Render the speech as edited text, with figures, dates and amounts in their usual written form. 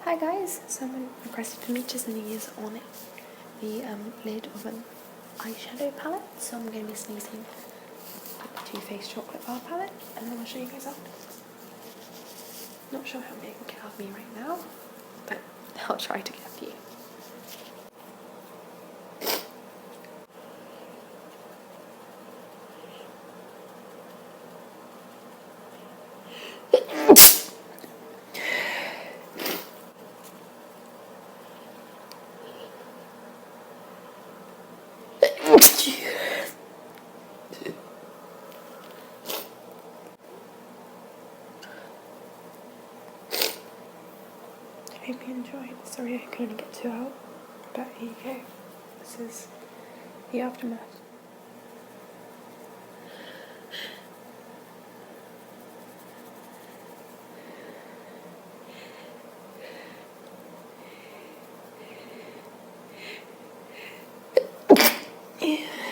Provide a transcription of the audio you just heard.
Hi guys, someone requested for me to sneeze on the lid of an eyeshadow palette, so I'm going to be sneezing with the Too Faced Chocolate Bar palette, and then I'll show you guys after. Not sure how many I can get out of me right now, but I'll try to get a few. I hope you enjoyed. Sorry I couldn't get two out, but here you go. This is the aftermath. Yeah.